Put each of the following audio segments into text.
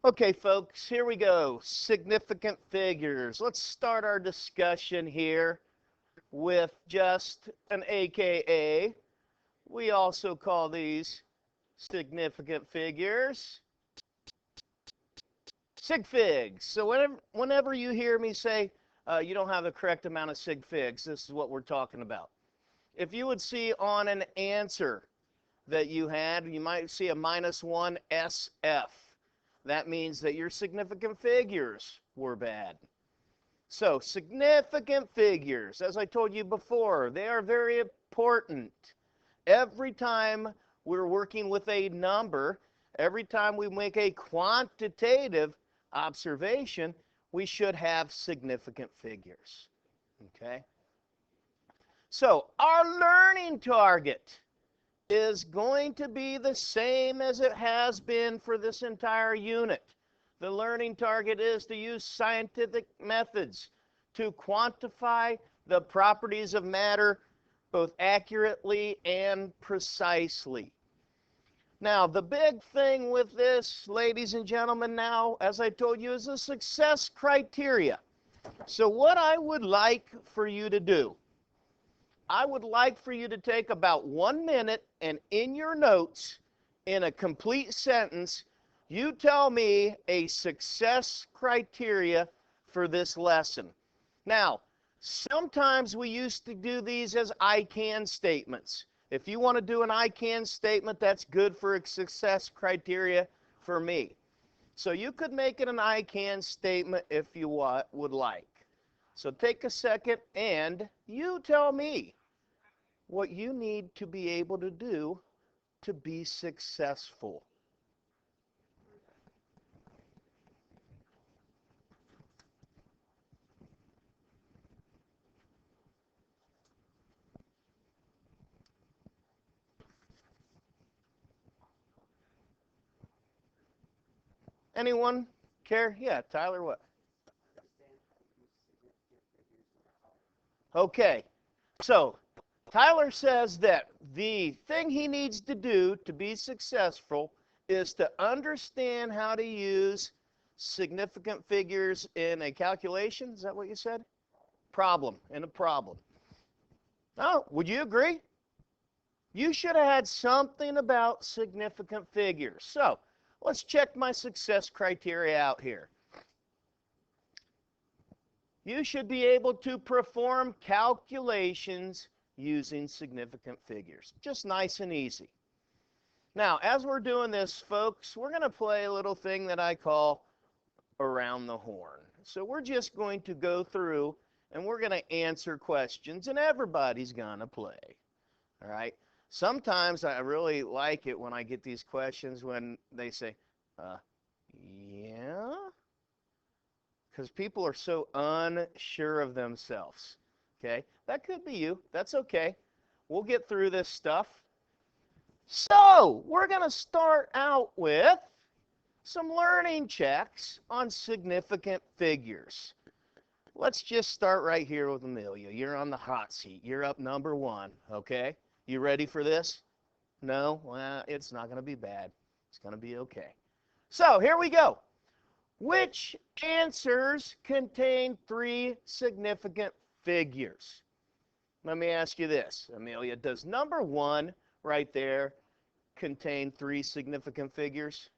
Okay, folks, here we go. Significant figures. Let's start our discussion here with just an AKA. We also call these significant figures sig figs. So whenever you hear me say you don't have the correct amount of sig figs, this is what we're talking about. If you would see on an answer that you had, you might see a -1 SF. That means that your significant figures were bad. So significant figures, as I told you before, they are very important. Every time we're working with a number, every time we make a quantitative observation, we should have significant figures. Okay? So our learning target is going to be the same as it has been for this entire unit. The learning target is to use scientific methods to quantify the properties of matter both accurately and precisely. Now, the big thing with this, ladies and gentlemen, now, as I told you, is a success criteria. So what I would like for you to do, I would like for you to take about 1 minute and in your notes, in a complete sentence, you tell me a success criteria for this lesson. Now, sometimes we used to do these as I can statements. If you want to do an I can statement, that's good for a success criteria for me. So you could make it an I can statement if you would like. So take a second and you tell me what you need to be able to do to be successful. Anyone care? Yeah, Tyler, what? Okay, so Tyler says that the thing he needs to do to be successful is to understand how to use significant figures in a calculation. Is that what you said? Problem, in a problem. Oh, would you agree? You should have had something about significant figures. So let's check my success criteria out here. You should be able to perform calculations using significant figures. Just nice and easy. Now, as we're doing this, folks, we're going to play a little thing that I call around the horn. So we're just going to go through and we're going to answer questions, and everybody's going to play. All right? Sometimes I really like it when I get these questions when they say, yeah? Because people are so unsure of themselves. Okay? That could be you. That's okay. We'll get through this stuff. So, we're going to start out with some learning checks on significant figures. Let's just start right here with Amelia. You're on the hot seat. You're up number 1, okay? You ready for this? No? Well, it's not going to be bad. It's going to be okay. So, here we go. Which answers contain 3 significant figures? Let me ask you this, Amelia. Does number 1 right there contain 3 significant figures?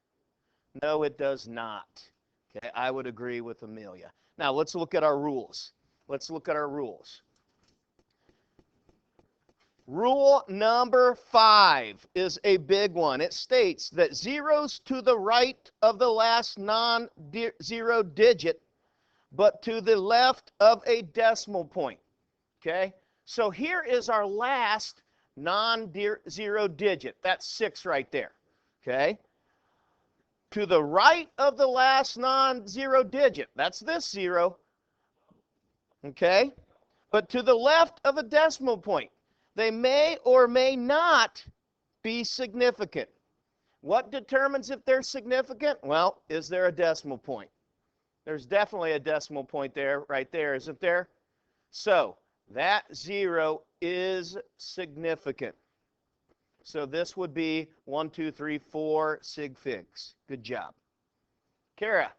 No, it does not. Okay, I would agree with Amelia. Now, let's look at our rules. Let's look at our rules. Rule number 5 is a big one. It states that zeros to the right of the last non-zero digit, but to the left of a decimal point. Okay? So here is our last non-zero digit. That's 6 right there. Okay? To the right of the last non-zero digit, that's this 0. Okay? But to the left of a decimal point, they may or may not be significant. What determines if they're significant? Well, is there a decimal point? There's definitely a decimal point there, right there, isn't there? So that 0 is significant. So this would be 1, 2, 3, 4 sig figs. Good job. Kara,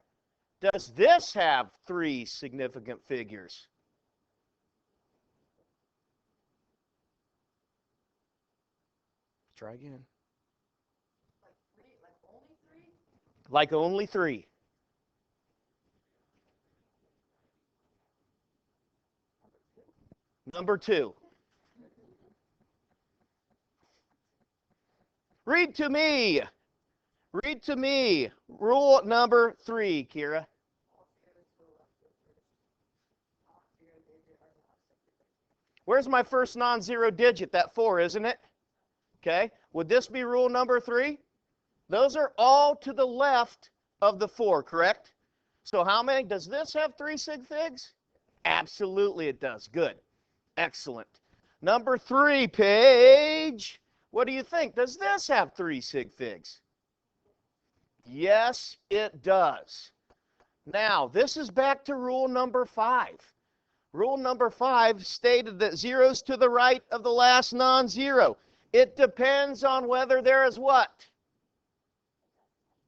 does this have 3 significant figures? Try again. Like only 3. Number 2. Read to me. Read to me. Rule number 3, Kira. Where's my first non-zero digit? That 4, isn't it? Okay. Would this be rule number 3? Those are all to the left of the 4, correct? So how many? Does this have 3 sig figs? Absolutely it does. Good. Excellent. Number 3, Paige. What do you think? Does this have 3 sig figs? Yes, it does. Now, this is back to rule number 5. Rule number 5 stated that zeros to the right of the last non-zero. It depends on whether there is what?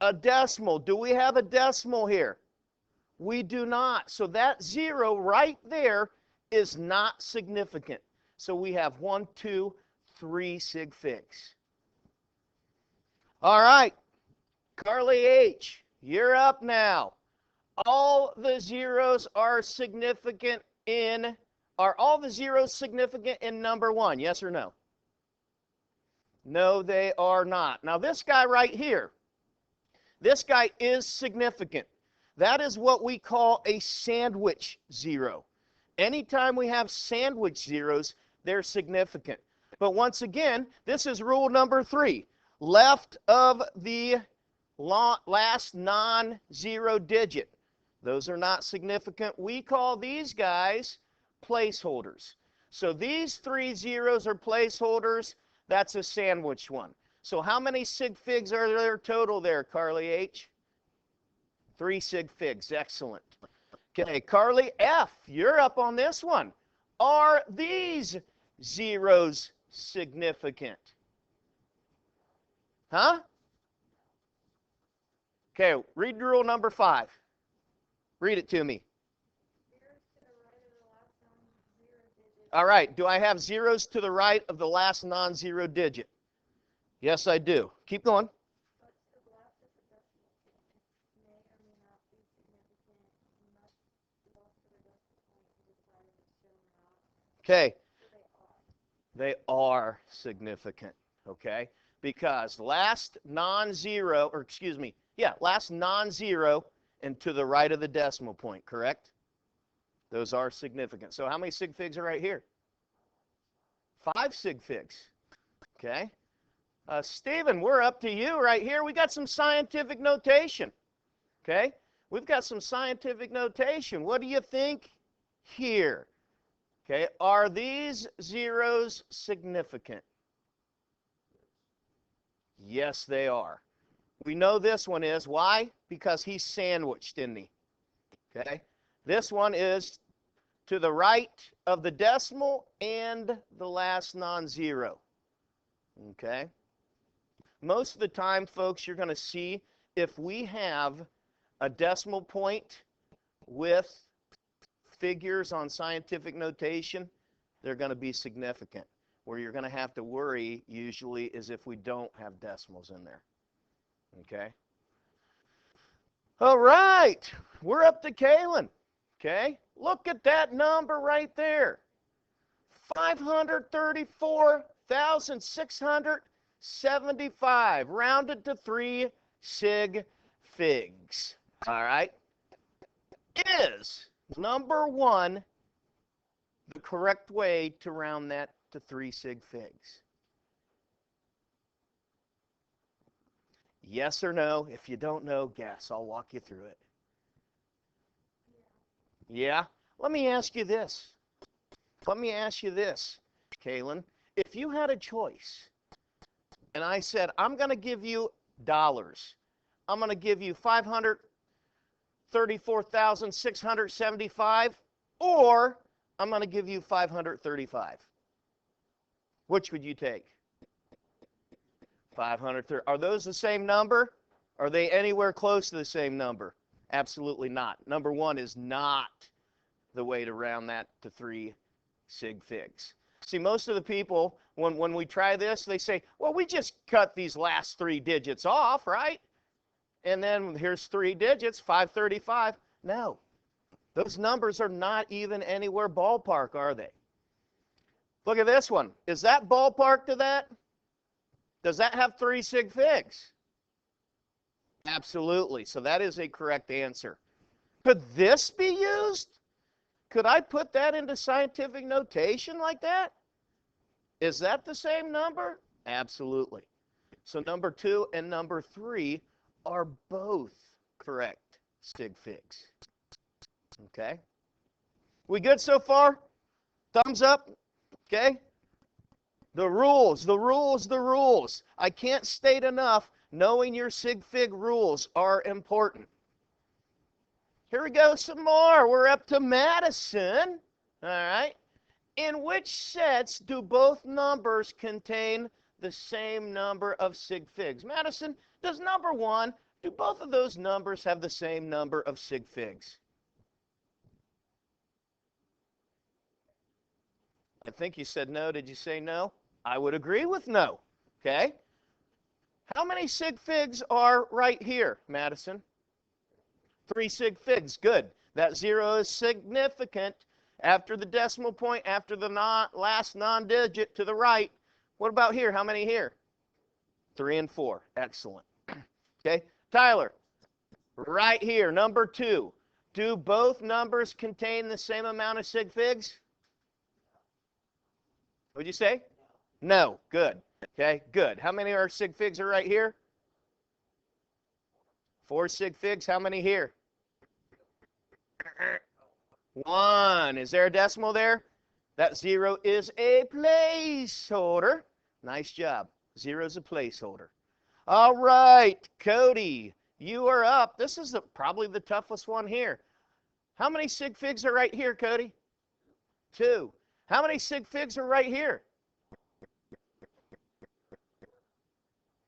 A decimal. Do we have a decimal here? We do not. So that 0 right there is not significant. So we have 1, 2, 3 sig figs. All right. Carly H., you're up now. All the zeros are significant in, are all the zeros significant in number 1? Yes or no? No, they are not. Now this guy right here, this guy is significant. That is what we call a sandwich zero. Anytime we have sandwich zeros, they're significant. But once again, this is rule number 3. Left of the last non-zero digit. Those are not significant. We call these guys placeholders. So these 3 zeros are placeholders. That's a sandwich one. So how many sig figs are there total there, Carly H? 3 sig figs. Excellent. Okay, Carly F., you're up on this one. Are these zeros significant? Huh? Okay, read rule number 5. Read it to me. All right, do I have zeros to the right of the last non-zero digit? Yes, I do. Keep going. Okay. They are significant, okay? Because last non-zero, or excuse me, last non-zero and to the right of the decimal point, correct? Those are significant. So how many sig figs are right here? 5 sig figs, okay? Stephen, we're up to you right here. We got some scientific notation, okay? We've got some scientific notation. What do you think here? Okay, are these zeros significant? Yes, they are. We know this one is. Why? Because he's sandwiched, isn't he? Okay, this one is to the right of the decimal and the last non-zero. Okay, most of the time, folks, you're going to see if we have a decimal point with figures on scientific notation, they're going to be significant. Where you're going to have to worry usually is if we don't have decimals in there. Okay? All right. We're up to Kaylin. Okay? Look at that number right there. 534,675 rounded to 3 sig figs. All right? Is number 1 the correct way to round that to 3 sig figs? Yes or no? If you don't know, guess. I'll walk you through it. Yeah? Let me ask you this. Kaylin. If you had a choice, and I said, I'm going to give you dollars. I'm going to give you 534,675, or I'm going to give you 535. Which would you take? 530. Are those the same number? Are they anywhere close to the same number? Absolutely not. Number 1 is not the way to round that to 3 sig figs. See, most of the people, when we try this, they say, well, we just cut these last 3 digits off, right? And then here's 3 digits, 535. No, those numbers are not even anywhere ballpark, are they? Look at this one. Is that ballpark to that? Does that have 3 sig figs? Absolutely. So that is a correct answer. Could this be used? Could I put that into scientific notation like that? Is that the same number? Absolutely. So number 2 and number 3 are both correct sig figs. Okay? We good so far? Thumbs up? Okay? The rules, the rules, the rules. I can't state enough, knowing your sig fig rules are important. Here we go, some more. We're up to Madison. All right. In which sets do both numbers contain the same number of sig figs? Madison, does number 1, do both of those numbers have the same number of sig figs? I think you said no. Did you say no? I would agree with no. Okay. How many sig figs are right here, Madison? 3 sig figs. Good. That 0 is significant. After the decimal point, after the last non-digit to the right. What about here? How many here? 3 and 4. Excellent. Okay. Tyler, right here, number 2. Do both numbers contain the same amount of sig figs? What'd you say? No. Good. Okay, good. How many sig figs are right here? 4 sig figs. How many here? 1. Is there a decimal there? That 0 is a placeholder. Nice job. 0 is a placeholder. All right, Cody, you are up. This is probably the toughest one here. How many sig figs are right here, Cody? 2. How many sig figs are right here?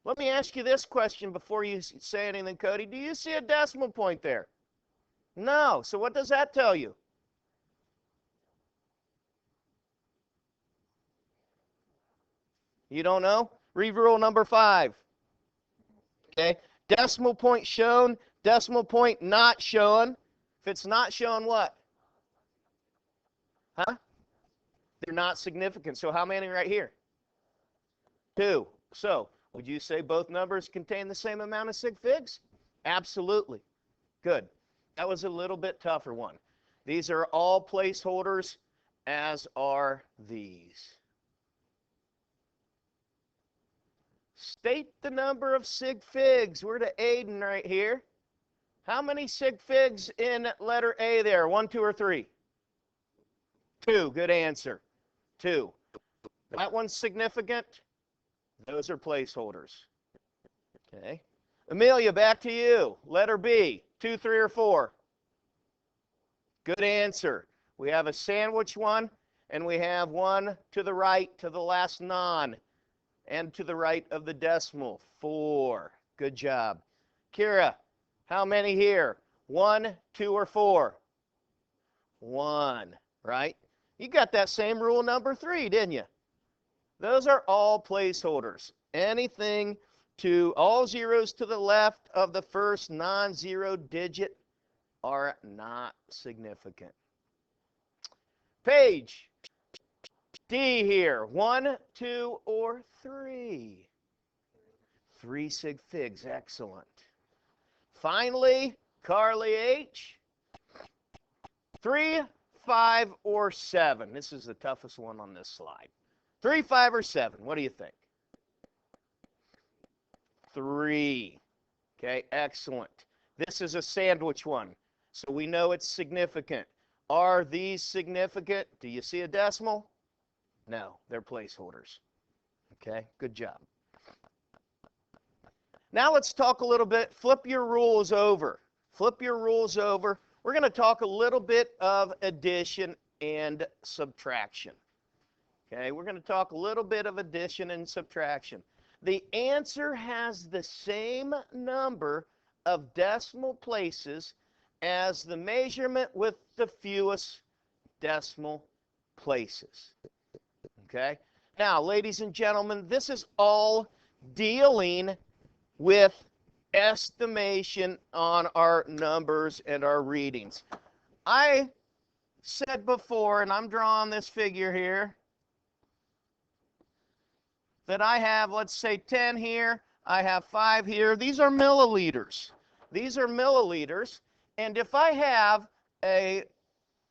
Let me ask you this question before you say anything, Cody. Do you see a decimal point there? No. So what does that tell you? You don't know? Read rule number 5. Okay. Decimal point shown, decimal point not shown. If it's not shown, what? Huh? They're not significant. So how many right here? 2. So would you say both numbers contain the same amount of sig figs? Absolutely. Good. That was a little bit tougher one. These are all placeholders, as are these. State the number of sig figs. We're to Aiden right here. How many sig figs in letter A there? 1, 2, or 3? 2. Good answer. 2. That one's significant. Those are placeholders. Okay. Amelia, back to you. Letter B, 2, 3, or 4? Good answer. We have a sandwich one, and we have one to the right, to the last non, and to the right of the decimal. 4. Good job. Kira, how many here? 1, 2, or 4? 1, right? You got that same rule number 3, didn't you? Those are all placeholders. Anything to all zeros to the left of the first non-zero digit are not significant. Page D here. 1, 2, or 3? 3 sig figs. Excellent. Finally, Carly H. 3, 5, or 7? This is the toughest one on this slide. 3, 5, or 7? What do you think? 3. Okay, excellent. This is a sandwich one, so we know it's significant. Are these significant? Do you see a decimal? No, they're placeholders. Okay, good job. Now let's talk a little bit, flip your rules over. Flip your rules over. We're going to talk a little bit of addition and subtraction. Okay, we're going to talk a little bit of addition and subtraction. The answer has the same number of decimal places as the measurement with the fewest decimal places. Okay? Now, ladies and gentlemen, this is all dealing with estimation on our numbers and our readings. I said before, and I'm drawing this figure here, that I have, let's say, 10 here, I have 5 here. These are milliliters. These are milliliters. And if I have a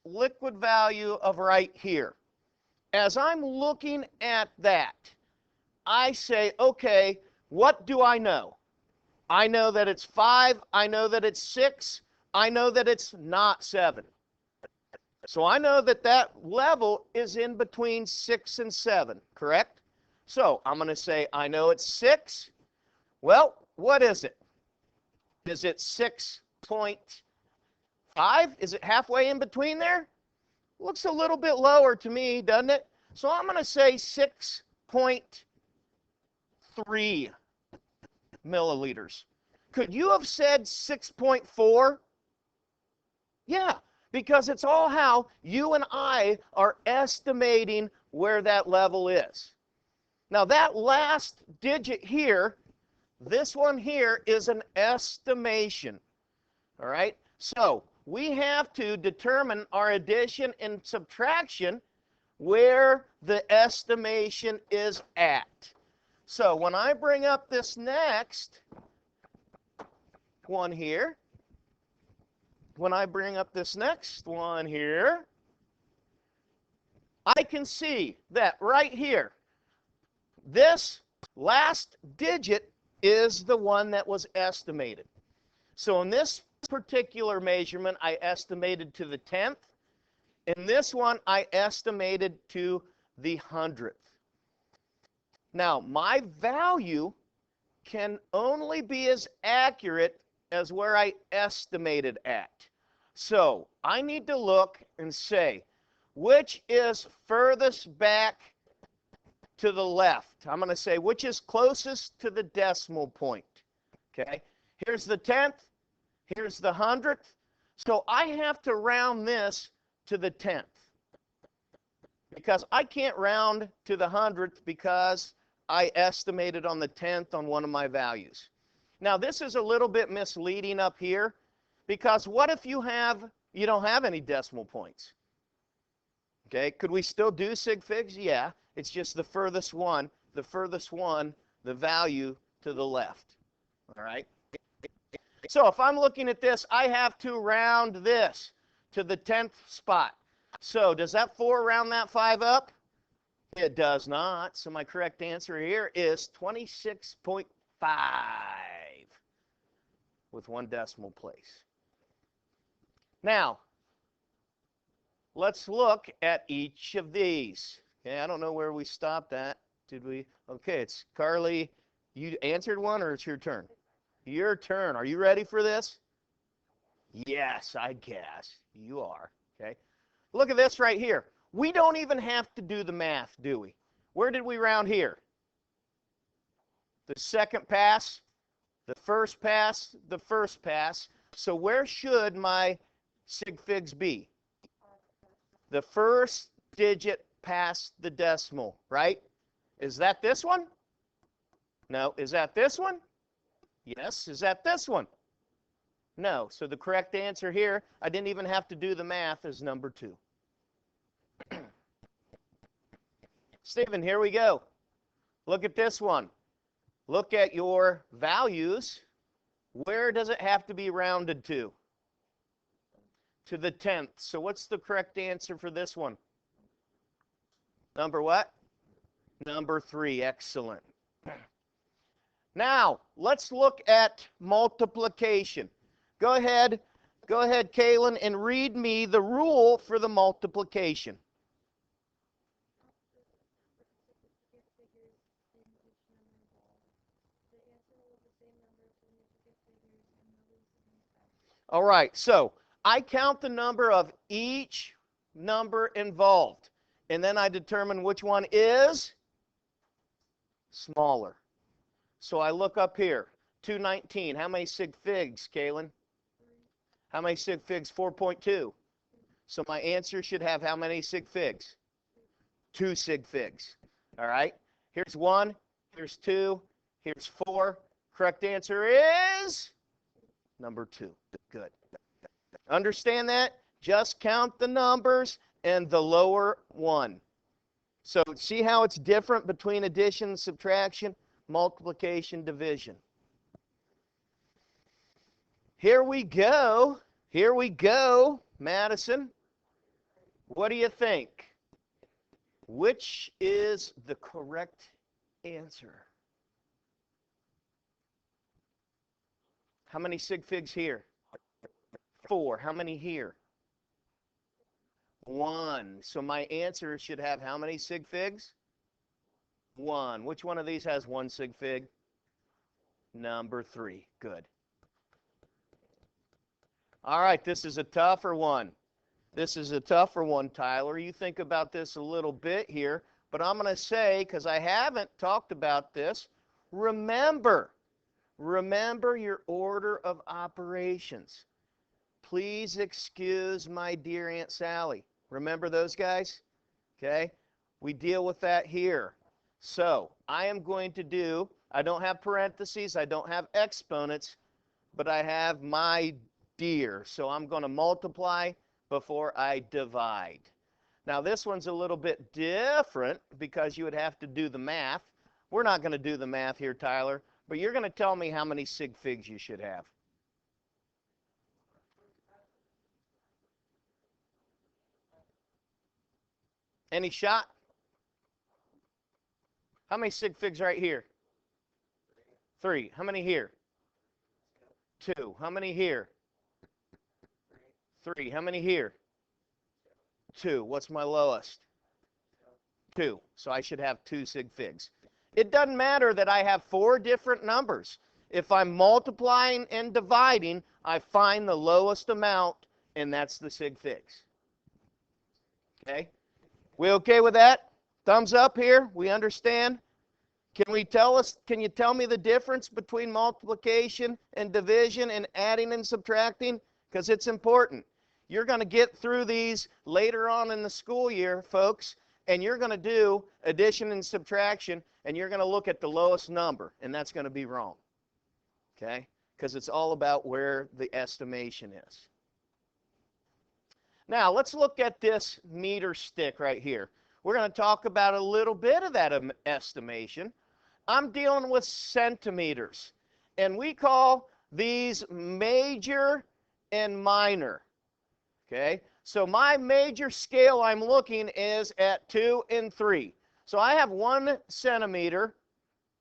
liquid value of right here, as I'm looking at that, I say, okay, what do I know? I know that it's 5. I know that it's 6. I know that it's not 7. So I know that that level is in between 6 and 7, correct? So I'm going to say I know it's 6. Well, what is it? Is it 6.5? Is it halfway in between there? Looks a little bit lower to me, doesn't it? So I'm going to say 6.3 milliliters. Could you have said 6.4? Yeah, because it's all how you and I are estimating where that level is. Now that last digit here, this one here is an estimation. All right? So we have to determine our addition and subtraction where the estimation is at. So when I bring up this next one here, I can see that right here, this last digit is the one that was estimated. So in this particular measurement, I estimated to the 10th. In this one, I estimated to the 100th. Now, my value can only be as accurate as where I estimated at. So I need to look and say, which is furthest back to the left? I'm going to say, which is closest to the decimal point? Okay, here's the 10th, here's the 100th. So I have to round this to the 10th. Because I can't round to the 100th because I estimated on the 10th on one of my values. Now, this is a little bit misleading up here, because what if you don't have any decimal points? Okay, could we still do sig figs? Yeah, it's just the furthest one, the value to the left. All right? So if I'm looking at this, I have to round this to the 10th spot. So does that 4 round that 5 up? It does not. So my correct answer here is 26.5 with 1 decimal place. Now, let's look at each of these. Okay, I don't know where we stopped at. Did we? Okay, it's Carly. You answered one, or it's your turn? Your turn. Are you ready for this? Yes, I guess. You are. Okay. Look at this right here. We don't even have to do the math, do we? Where did we round here? The second pass, the first pass, the first pass. So where should my sig figs be? The first digit past the decimal, right? Is that this one? No. Is that this one? Yes. Is that this one? No. So the correct answer here, I didn't even have to do the math, is number 2. Stephen, here we go. Look at this one. Look at your values. Where does it have to be rounded to? To the 10th. So what's the correct answer for this one? Number what? Number 3. Excellent. Now, let's look at multiplication. Go ahead, Kaylin, and read me the rule for the multiplication. All right, so I count the number of each number involved, and then I determine which one is smaller. So I look up here, 219. How many sig figs, Kaylin? How many sig figs? 4.2. So my answer should have how many sig figs? 2 sig figs. All right. Here's 1. Here's 2. Here's 4. Correct answer is number 2. Good. Understand that? Just count the numbers and the lower one. So see how it's different between addition, subtraction, multiplication, division. Here we go. Here we go, Madison. What do you think? Which is the correct answer? How many sig figs here? 4. How many here? 1. So my answer should have how many sig figs? 1. Which one of these has 1 sig fig? Number 3. Good. All right, this is a tougher one. This is a tougher one, Tyler. You think about this a little bit here, but I'm going to say, because I haven't talked about this, remember your order of operations. Please excuse my dear Aunt Sally. Remember those guys? Okay? We deal with that here. So I am going to do, I don't have parentheses, I don't have exponents, but I have my dear. So I'm going to multiply before I divide. Now this one's a little bit different because you would have to do the math. We're not going to do the math here, Tyler, but you're going to tell me how many sig figs you should have. Any shot? How many sig figs right here? 3. How many here? 2. How many here? 3. How many here? 2. What's my lowest? 2. So I should have 2 sig figs. It doesn't matter that I have 4 different numbers. If I'm multiplying and dividing, I find the lowest amount, and that's the sig figs. Okay? We okay with that? Thumbs up here. We understand? Can you tell me the difference between multiplication and division and adding and subtracting? Because it's important. You're going to get through these later on in the school year, folks, and you're going to do addition and subtraction, and you're going to look at the lowest number, and that's going to be wrong. Okay? Because it's all about where the estimation is. Now, let's look at this meter stick right here. We're going to talk about a little bit of that estimation. I'm dealing with centimeters, and we call these major and minor. Okay? So my major scale I'm looking is at 2 and 3. So I have 1 centimeter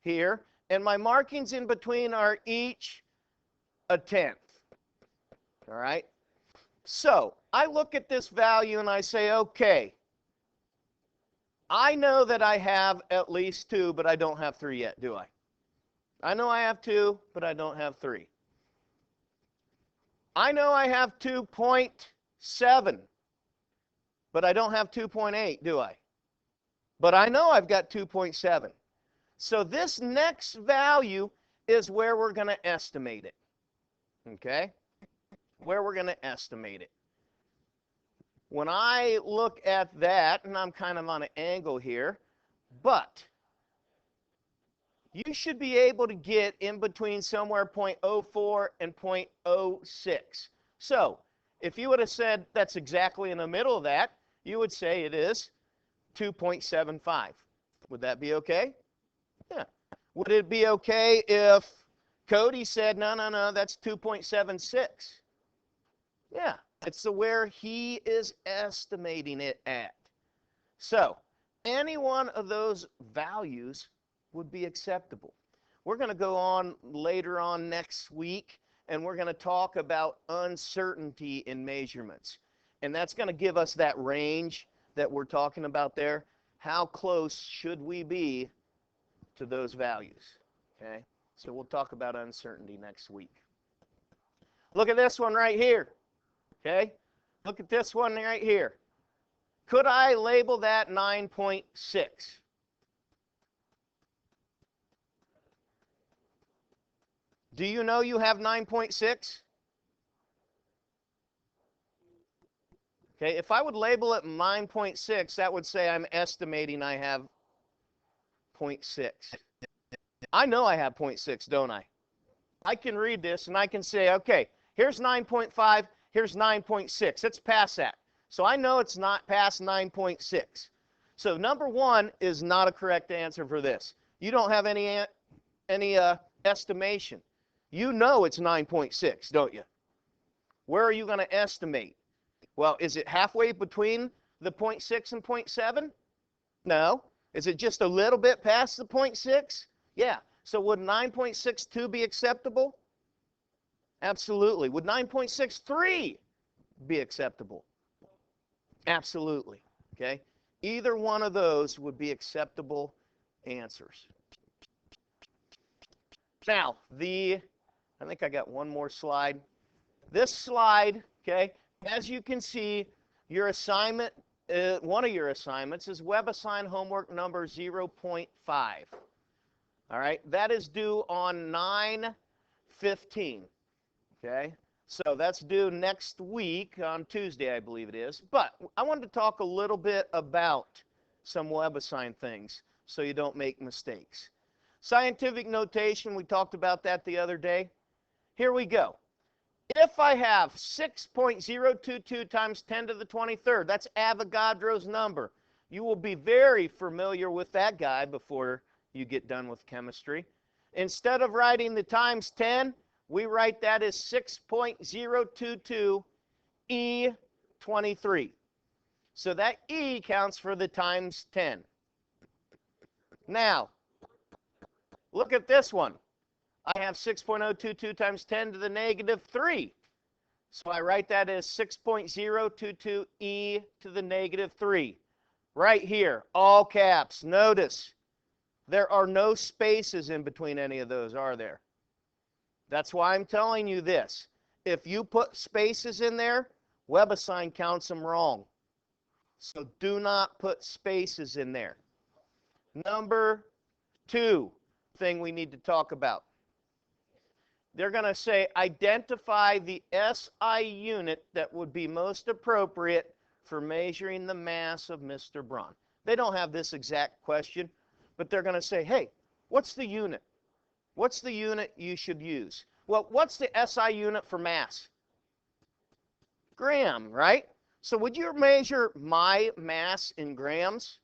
here, and my markings in between are each a tenth. All right? So I look at this value and I say, okay, I know that I have at least 2, but I don't have 3 yet, do I? I know I have 2, but I don't have 3. I know I have 2.7, but I don't have 2.8, do I? But I know I've got 2.7. So this next value is where we're going to estimate it. Okay? Where we're going to estimate it. When I look at that, and I'm kind of on an angle here, but you should be able to get in between somewhere 0.04 and 0.06. So if you would have said that's exactly in the middle of that, you would say it is 2.75. Would that be okay? Yeah. Would it be okay if Cody said, no, that's 2.76? Yeah. It's where he is estimating it at. So any one of those values would be acceptable. We're going to go on later on next week, and we're going to talk about uncertainty in measurements. And that's going to give us that range that we're talking about there. How close should we be to those values? Okay? So we'll talk about uncertainty next week. Look at this one right here. Okay? Look at this one right here. Could I label that 9.6? Do you know you have 9.6? Okay, if I would label it 9.6, that would say I'm estimating I have 0.6. I know I have 0.6, don't I? I can read this and I can say, okay, here's 9.5, here's 9.6. It's past that. So I know it's not past 9.6. So number one is not a correct answer for this. You don't have any estimation. You know it's 9.6, don't you? Where are you going to estimate? Well, is it halfway between the 0.6 and 0.7? No. Is it just a little bit past the 0.6? Yeah. So would 9.62 be acceptable? Absolutely. Would 9.63 be acceptable? Absolutely. Okay. Either one of those would be acceptable answers. Now, I think I got one more slide. This slide, okay, as you can see, your assignment, one of your assignments is WebAssign homework number 0.5. All right, that is due on 9/15. Okay, so that's due next week on Tuesday, I believe it is. But I wanted to talk a little bit about some WebAssign things so you don't make mistakes. Scientific notation, we talked about that the other day. Here we go. If I have 6.022 times 10 to the 23rd, that's Avogadro's number. You will be very familiar with that guy before you get done with chemistry. Instead of writing the times 10, we write that as 6.022 E23. So that E counts for the times 10. Now, look at this one. I have 6.022 times 10 to the negative 3. So I write that as 6.022 e to the negative 3. Right here, all caps. Notice, there are no spaces in between any of those, are there? That's why I'm telling you this. If you put spaces in there, WebAssign counts them wrong. So do not put spaces in there. Number 2 thing we need to talk about. They're going to say, identify the SI unit that would be most appropriate for measuring the mass of Mr. Braun. They don't have this exact question, but they're going to say, hey, what's the unit? What's the unit you should use? Well, what's the SI unit for mass? Gram, right? So would you measure my mass in grams?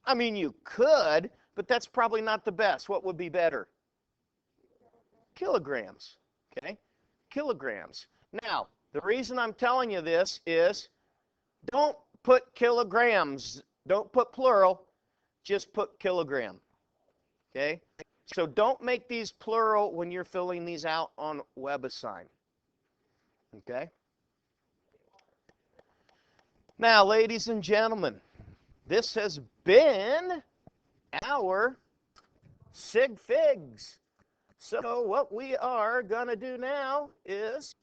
I mean, you could, but that's probably not the best. What would be better? Kilograms, okay? Kilograms. Now, the reason I'm telling you this is don't put kilograms, don't put plural, just put kilogram, okay? So don't make these plural when you're filling these out on WebAssign, okay? Now, ladies and gentlemen, this has been our Sig Figs. So what we are going to do now is